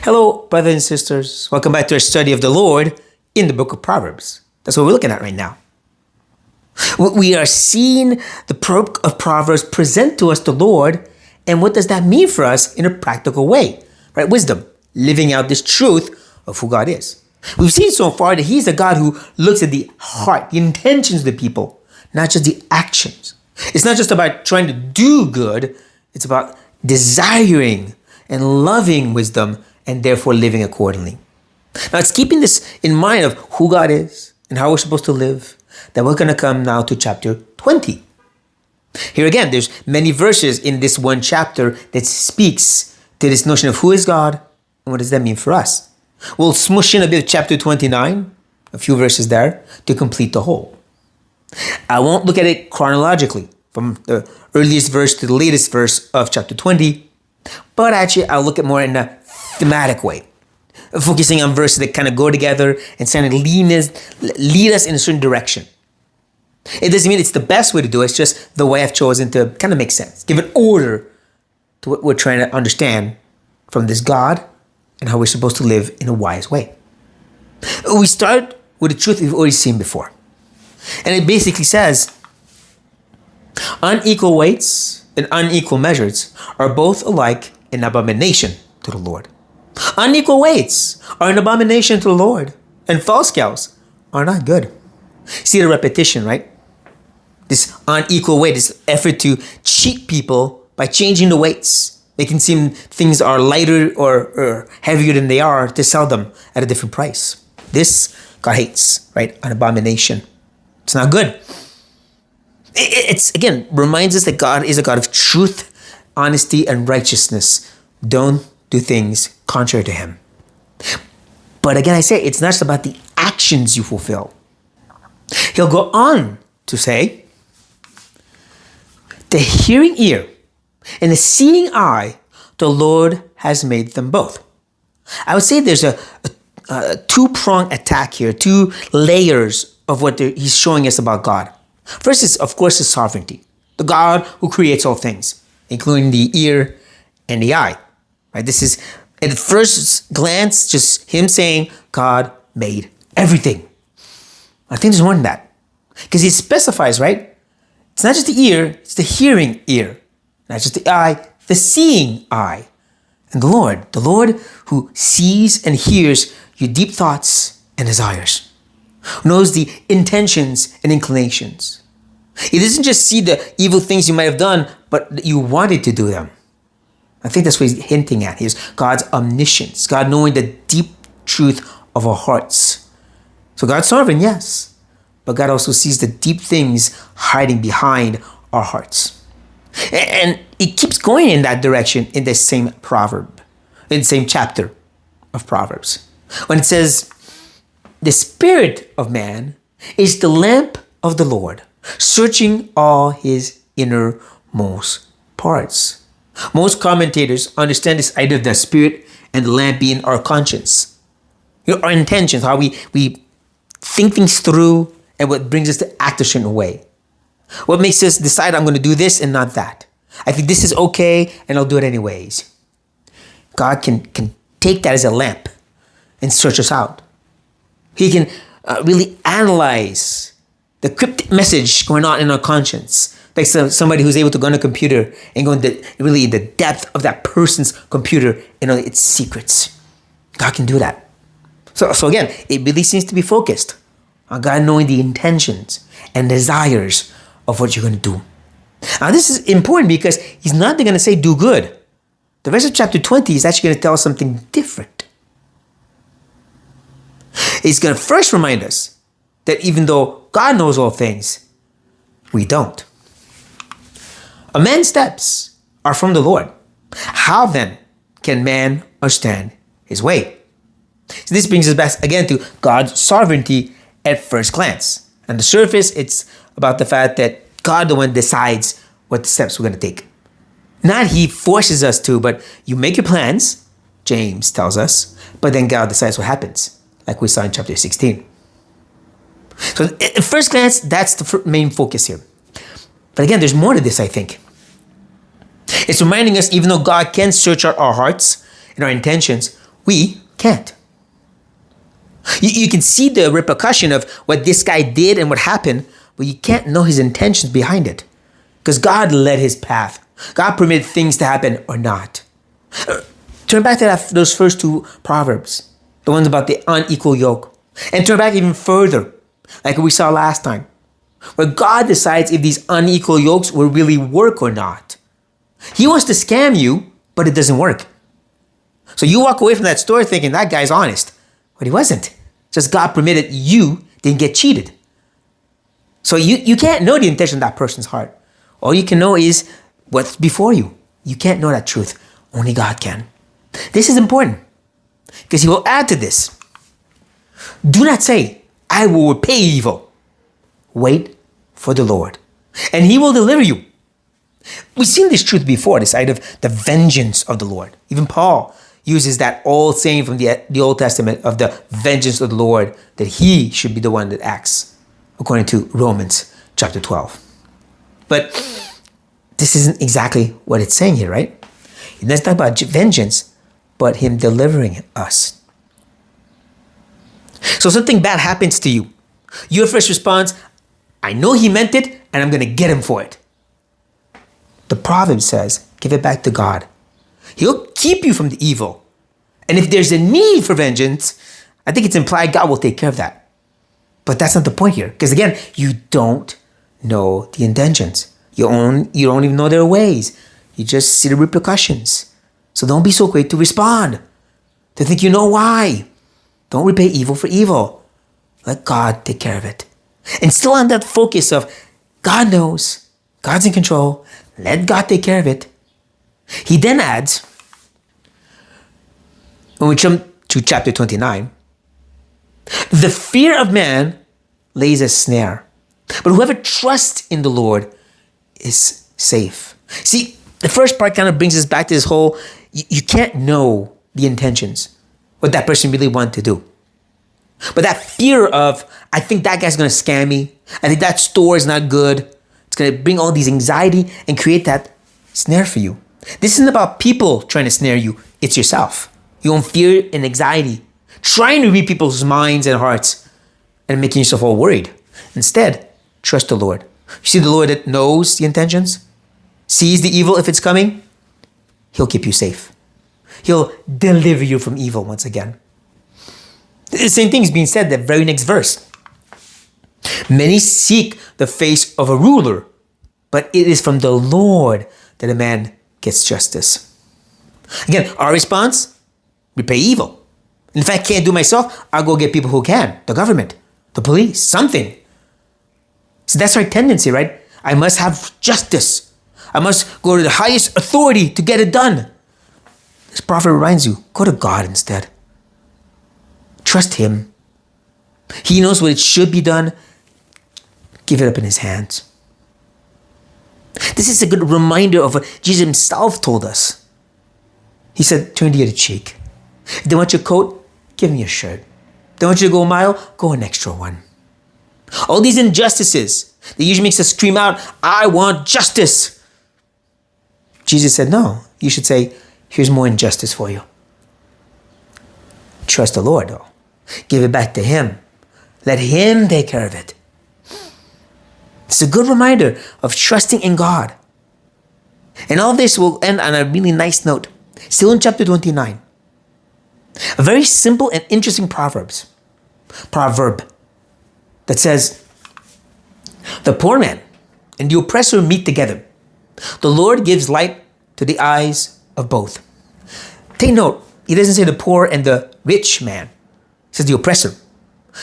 Hello, brothers and sisters. Welcome back to our study of the Lord in the book of Proverbs. That's what we're looking at right now. We are seeing the book of Proverbs present to us the Lord, and what does that mean for us in a practical way? Right? Wisdom, living out this truth of who God is. We've seen so far that He's a God who looks at the heart, the intentions of the people, not just the actions. It's not just about trying to do good, it's about desiring and loving wisdom and therefore living accordingly. Now it's keeping this in mind of who God is and how we're supposed to live that we're going to come now to chapter 20. Here again, there's many verses in this one chapter that speaks to this notion of who is God and what does that mean for us. We'll smush in a bit of chapter 29, a few verses there, to complete the whole. I won't look at it chronologically from the earliest verse to the latest verse of chapter 20, but actually I'll look at more in a thematic way, focusing on verses that kind of go together and kind of lead us in a certain direction. It doesn't mean it's the best way to do it, it's just the way I've chosen to kind of make sense, give an order to what we're trying to understand from this God and how we're supposed to live in a wise way. We start with the truth we've already seen before. And it basically says, unequal weights and unequal measures are both alike an abomination to the Lord. Unequal weights are an abomination to the Lord, and false scales are not good. See the repetition, right? This unequal weight, this effort to cheat people by changing the weights, making seem things are lighter or heavier than they are to sell them at a different price. This God hates, right? An abomination. It's not good. It's, again, reminds us that God is a God of truth, honesty, and righteousness. Don't do things contrary to Him. But again, I say it's not just about the actions you fulfill. He'll go on to say, the hearing ear and the seeing eye, the Lord has made them both. I would say there's a two-pronged attack here, two layers of what He's showing us about God. First is, of course, His sovereignty. The God who creates all things, including the ear and the eye. Right? This is, at first glance, just Him saying, God made everything. I think there's more than that. Because He specifies, right? It's not just the ear, it's the hearing ear. Not just the eye, the seeing eye. And the Lord who sees and hears your deep thoughts and desires, knows the intentions and inclinations. He doesn't just see the evil things you might have done, but that you wanted to do them. I think that's what He's hinting at. He's God's omniscience, God knowing the deep truth of our hearts. So God's sovereign, yes, but God also sees the deep things hiding behind our hearts. And it keeps going in that direction in the same proverb, in the same chapter of Proverbs. When it says, the spirit of man is the lamp of the Lord, searching all his innermost parts. Most commentators understand this idea of the spirit and the lamp being our conscience. Our intentions, how we think things through and what brings us to act a certain way. What makes us decide I'm going to do this and not that. I think this is okay and I'll do it anyways. God can take that as a lamp and search us out. He can really analyze the cryptic message going on in our conscience. Like somebody who's able to go on a computer and go into really the depth of that person's computer and its secrets. God can do that. So again, it really seems to be focused on God knowing the intentions and desires of what you're going to do. Now this is important because He's not going to say do good. The rest of chapter 20 is actually going to tell us something different. He's going to first remind us that even though God knows all things, we don't. A man's steps are from the Lord. How then can man understand his way? So this brings us back again to God's sovereignty at first glance. On the surface, it's about the fact that God the one decides what steps we're going to take. Not He forces us to, but you make your plans, James tells us, but then God decides what happens, like we saw in chapter 16. So at first glance, that's the main focus here. But again, there's more to this, I think. It's reminding us, even though God can search out our hearts and our intentions, We can't. You can see the repercussion of what this guy did and what happened, but you can't know his intentions behind it. Because God led his path. God permitted things to happen or not. Turn back to those first two Proverbs, the ones about the unequal yoke. And turn back even further, like we saw last time, where God decides if these unequal yokes will really work or not. He wants to scam you, but it doesn't work. So you walk away from that store thinking that guy's honest, but he wasn't. Just God permitted you didn't get cheated. So you can't know the intention of that person's heart. All you can know is what's before you. You can't know that truth. Only God can. This is important because he will add to this. Do not say, I will repay evil. Wait for the Lord, and he will deliver you. We've seen this truth before, this idea of the vengeance of the Lord. Even Paul uses that old saying from the Old Testament of the vengeance of the Lord, that he should be the one that acts, according to Romans chapter 12. But this isn't exactly what it's saying here, right? It doesn't talk about vengeance, but him delivering us. So something bad happens to you. Your first response, I know he meant it, and I'm going to get him for it. The Proverbs says, give it back to God. He'll keep you from the evil. And if there's a need for vengeance, I think it's implied God will take care of that. But that's not the point here. Because again, you don't know the intentions. You don't even know their ways. You just see the repercussions. So don't be so quick to respond, to think you know why. Don't repay evil for evil. Let God take care of it. And still on that focus of God knows, God's in control, let God take care of it. He then adds, when we jump to chapter 29, the fear of man lays a snare, but whoever trusts in the Lord is safe. See, the first part kind of brings us back to this whole, you can't know the intentions, what that person really wanted to do. But that fear of, I think that guy's going to scam me. I think that store is not good. It's going to bring all these anxiety and create that snare for you. This isn't about people trying to snare you. It's yourself. Your own fear and anxiety, trying to read people's minds and hearts and making yourself all worried. Instead, trust the Lord. You see the Lord that knows the intentions, sees the evil if it's coming. He'll keep you safe. He'll deliver you from evil once again. The same thing is being said, that very next verse. Many seek the face of a ruler, but it is from the Lord that a man gets justice. Again, our response, repay evil. And if I can't do myself, I'll go get people who can. The government, the police, something. So that's our tendency, right? I must have justice. I must go to the highest authority to get it done. This prophet reminds you, go to God instead. Trust him. He knows what it should be done. Give it up in his hands. This is a good reminder of what Jesus himself told us. He said, turn the other cheek. If they want your coat, give me your shirt. If they want you to go a mile, go an extra one. All these injustices that usually makes us scream out, I want justice. Jesus said, no, you should say, here's more injustice for you. Trust the Lord, though. Give it back to him. Let him take care of it. It's a good reminder of trusting in God. And all this will end on a really nice note. Still in chapter 29. A very simple and interesting proverb that says, the poor man and the oppressor meet together. The Lord gives light to the eyes of both. Take note, he doesn't say the poor and the rich man. He says the oppressor.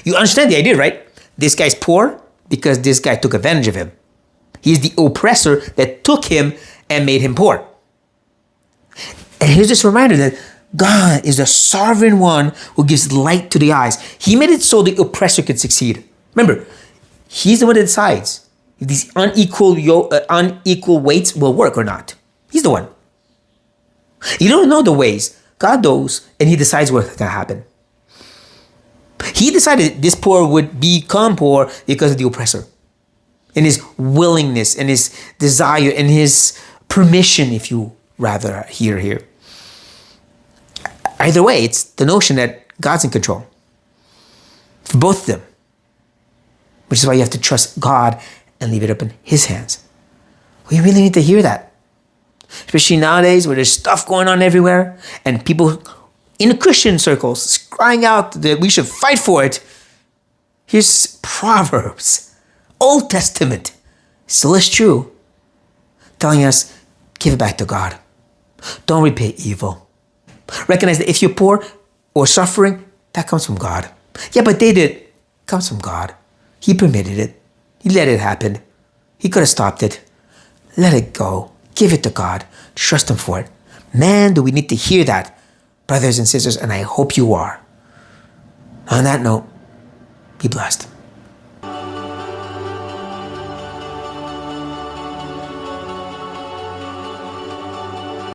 You understand the idea, right? This guy's poor because this guy took advantage of him. He's the oppressor that took him and made him poor. And here's this reminder that God is the sovereign one who gives light to the eyes. He made it so the oppressor could succeed. Remember, he's the one that decides if these unequal weights will work or not. He's the one. You don't know the ways. God knows, and he decides what's going to happen. He decided this poor would become poor because of the oppressor. In his willingness, and his desire, and his permission, if you rather hear here. Either way, it's the notion that God's in control for both of them, which is why you have to trust God and leave it up in His hands. We really need to hear that, especially nowadays where there's stuff going on everywhere and people in Christian circles crying out that we should fight for it. Here's Proverbs, Old Testament, still is true, telling us, give it back to God. Don't repay evil. Recognize that if you're poor or suffering, that comes from God. Yeah, but they did. It comes from God. He permitted it. He let it happen. He could have stopped it. Let it go. Give it to God. Trust Him for it. Man, do we need to hear that, brothers and sisters, and I hope you are. On that note, be blessed.